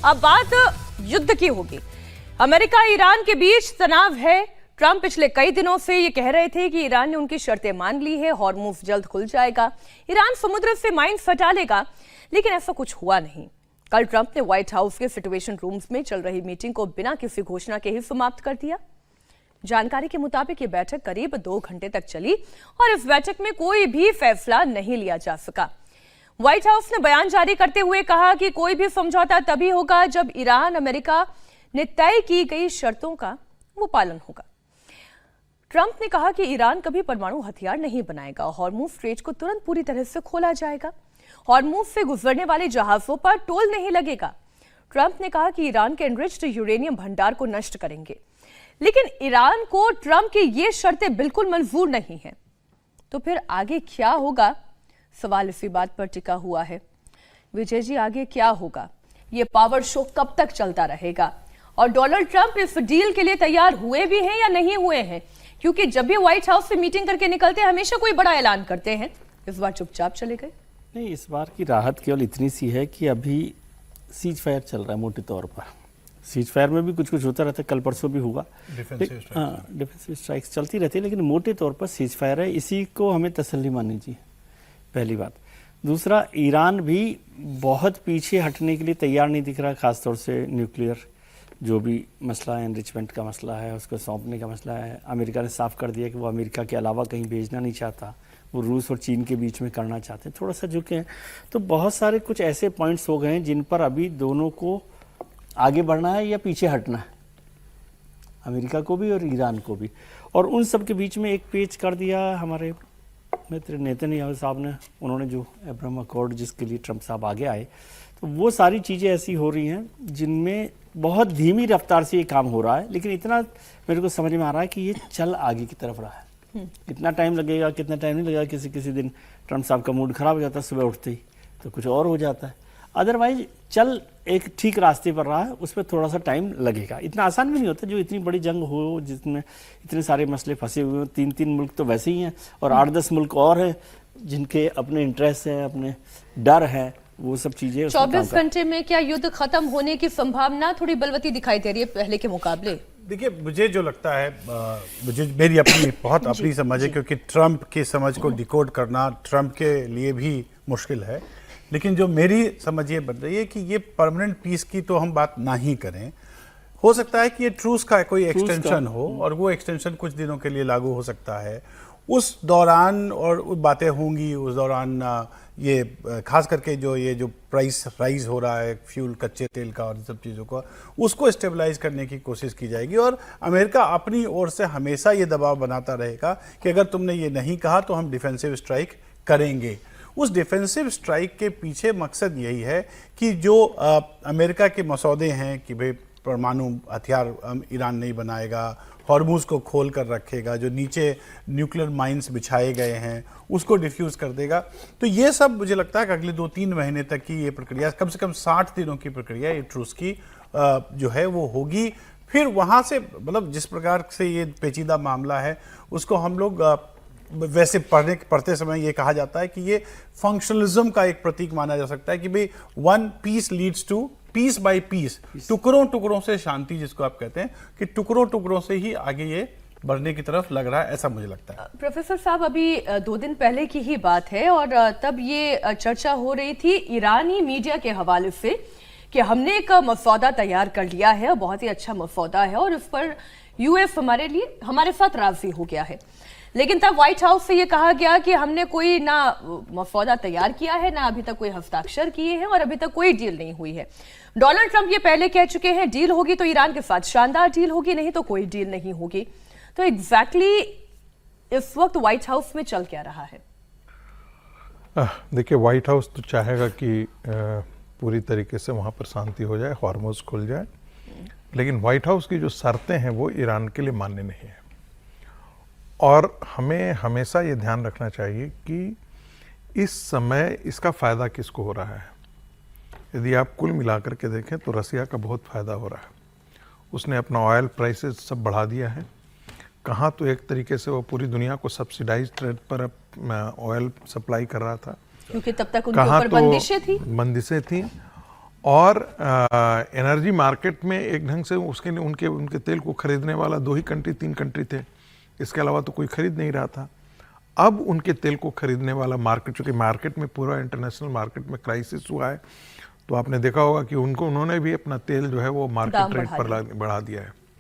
अब बात युद्ध की होगी। अमेरिका ईरान के बीच तनाव है। ट्रंप पिछले कई दिनों से ये कह रहे थे कि ईरान ने उनकी शर्तें मान ली है, हॉर्मुज़ जल्द खुल जाएगा, ईरान समुद्र से माइंस हटा लेगा, लेकिन ऐसा कुछ हुआ नहीं। कल ट्रंप ने व्हाइट हाउस के सिचुएशन रूम्स में चल रही मीटिंग को बिना किसी घोषणा के ही समाप्त कर दिया। जानकारी के मुताबिक ये बैठक करीब 2 घंटे तक चली और इस बैठक में कोई भी फैसला नहीं लिया जा सका। व्हाइट हाउस ने बयान जारी करते हुए कहा कि कोई भी समझौता तभी होगा जब ईरान अमेरिका ने तय की गई शर्तों का वो पालन होगा। ट्रंप ने कहा कि ईरान कभी परमाणु हथियार नहीं बनाएगा, हॉर्मुज़ स्ट्रेट को तुरंत पूरी तरह से खोला जाएगा, हॉर्मुज़ से गुजरने वाले जहाजों पर टोल नहीं लगेगा। ट्रंप ने कहा कि ईरान के एनरिच्ड यूरेनियम भंडार को नष्ट करेंगे, लेकिन ईरान को ट्रंप की ये शर्तें बिल्कुल मंजूर नहीं है। तो फिर आगे क्या होगा, सवाल इसी बात पर टिका हुआ है। विजय जी, आगे क्या होगा? ये पावर शो कब तक चलता रहेगा? और डोनाल्ड ट्रंप इस डील के लिए तैयार हुए भी हैं या नहीं हुए हैं? क्योंकि जब भी व्हाइट हाउस से मीटिंग करके निकलते हैं हमेशा कोई बड़ा ऐलान करते हैं, इस बार चुपचाप चले गए। नहीं, इस बार की राहत केवल इतनी सी है कि अभी सीज फायर चल रहा है मोटे तौर पर। सीज फायर में भी कुछ कुछ होता रहता है, कल परसों भी हुआ, डिफेंसिव स्ट्राइक्स चलती रहती है, लेकिन मोटे तौर पर सीज फायर है। इसी को हमें तसल्ली माननी चाहिए, पहली बात। दूसरा, ईरान भी बहुत पीछे हटने के लिए तैयार नहीं दिख रहा, खासतौर से न्यूक्लियर जो भी मसला है, एनरिचमेंट का मसला है, उसको सौंपने का मसला है। अमेरिका ने साफ कर दिया कि वो अमेरिका के अलावा कहीं भेजना नहीं चाहता, वो रूस और चीन के बीच में करना चाहते हैं, थोड़ा सा झुके हैं। तो बहुत सारे कुछ ऐसे पॉइंट्स हो गए हैं जिन पर अभी दोनों को आगे बढ़ना है या पीछे हटना है, अमेरिका को भी और ईरान को भी। और उन सब के बीच में एक पेच कर दिया हमारे मित्र नेतन्याहू साहब ने, उन्होंने जो अब्राहम अकॉर्ड जिसके लिए ट्रंप साहब आगे आए, तो वो सारी चीज़ें ऐसी हो रही हैं जिनमें बहुत धीमी रफ्तार से ये काम हो रहा है, लेकिन इतना मेरे को समझ में आ रहा है कि ये चल आगे की तरफ रहा है। कितना टाइम लगेगा, कितना टाइम नहीं लगेगा, किसी दिन ट्रंप साहब का मूड खराब हो जाता है सुबह उठते ही, तो कुछ और हो जाता है। अदरवाइज चल एक ठीक रास्ते पर रहा है, उस पर थोड़ा सा टाइम लगेगा। इतना आसान भी नहीं होता, जो इतनी बड़ी जंग हो जिसमें इतने सारे मसले फंसे हुए हो। 3 मुल्क तो वैसे ही हैं और 8-10 मुल्क और हैं जिनके अपने इंटरेस्ट हैं, अपने डर है, वो सब चीजें। 24 घंटे में क्या युद्ध खत्म होने की संभावना थोड़ी बलवती दिखाई दे रही है पहले के मुकाबले? देखिए, मुझे जो लगता है, मुझे मेरी अपनी बहुत अपनी समझ है, क्योंकि ट्रंप की समझ को डिकोड करना ट्रंप के लिए भी मुश्किल है, लेकिन जो मेरी समझ ये बन रही है कि ये परमानेंट पीस की तो हम बात ना ही करें। हो सकता है कि ये ट्रूस का कोई एक्सटेंशन हो और वो एक्सटेंशन कुछ दिनों के लिए लागू हो सकता है। उस दौरान और बातें होंगी, उस दौरान ये खास करके ये जो प्राइस राइज हो रहा है फ्यूल, कच्चे तेल का और इन सब चीज़ों का, उसको स्टेबलाइज करने की कोशिश की जाएगी। और अमेरिका अपनी ओर से हमेशा ये दबाव बनाता रहेगा कि अगर तुमने ये नहीं कहा तो हम डिफेंसिव स्ट्राइक करेंगे। उस डिफेंसिव स्ट्राइक के पीछे मकसद यही है कि जो अमेरिका के मसौदे हैं कि भाई परमाणु हथियार ईरान नहीं बनाएगा, हॉर्मुज़ को खोल कर रखेगा, जो नीचे न्यूक्लियर माइंस बिछाए गए हैं उसको डिफ्यूज़ कर देगा। तो ये सब मुझे लगता है कि अगले 2-3 महीने तक की ये प्रक्रिया, कम से कम 60 दिनों की प्रक्रिया ये ट्रूस की जो है वो होगी। फिर वहाँ से मतलब जिस प्रकार से ये पेचीदा मामला है उसको हम लोग वैसे पढ़ते समय ये कहा जाता है कि ये फंक्शनलिज्म का एक प्रतीक माना जा सकता है कि भाई one piece leads to piece by piece, टुकड़ों टुकड़ों से शांति, जिसको आप कहते हैं कि टुकड़ों टुकड़ों से ही आगे ये बढ़ने की तरफ लग रहा है, ऐसा मुझे लगता है। प्रोफेसर साहब, अभी 2 दिन पहले की ही बात है और तब ये चर्चा हो रही थी ईरानी मीडिया के हवाले से कि हमने एक मसौदा तैयार कर लिया है, बहुत ही अच्छा मसौदा है और इस पर यूएस हमारे साथ राजी हो गया है। लेकिन तब व्हाइट हाउस से ये कहा गया कि हमने कोई ना मसौदा तैयार किया है, ना अभी तक कोई हस्ताक्षर किए हैं और अभी तक कोई डील नहीं हुई है। डोनाल्ड ट्रंप ये पहले कह चुके हैं डील होगी तो ईरान के साथ शानदार डील होगी, नहीं तो कोई डील नहीं होगी। तो एग्जैक्टली इस वक्त व्हाइट हाउस में चल क्या रहा है? देखिए, व्हाइट हाउस तो चाहेगा कि पूरी तरीके से वहाँ पर शांति हो जाए, हॉर्मुज़ खुल जाए, लेकिन व्हाइट हाउस की जो शर्तें हैं वो ईरान के लिए मान्य नहीं है। और हमें हमेशा ये ध्यान रखना चाहिए कि इस समय इसका फ़ायदा किसको हो रहा है। यदि आप कुल मिलाकर के देखें तो रसिया का बहुत फ़ायदा हो रहा है। उसने अपना ऑयल प्राइसेस सब बढ़ा दिया है। कहाँ तो एक तरीके से वो पूरी दुनिया को सब्सिडाइज्ड रेट पर ऑयल सप्लाई कर रहा था, क्योंकि तब तक उनके ऊपर बंदिशें थी। बंदिशें थी और एनर्जी मार्केट में एक ढंग से उसके लिए उनके उनके तेल को खरीदने वाला 2 ही कंट्री 3 कंट्री थे, इसके अलावा तो कोई खरीद नहीं रहा था। अब उनके तेल को खरीदने वाला मार्केट, चूंकि मार्केट में पूरा इंटरनेशनल मार्केट में क्राइसिस हुआ है, तो आपने देखा होगा कि उन्होंने भी अपना तेल जो है वो मार्केट रेट पर बढ़ा दिया है।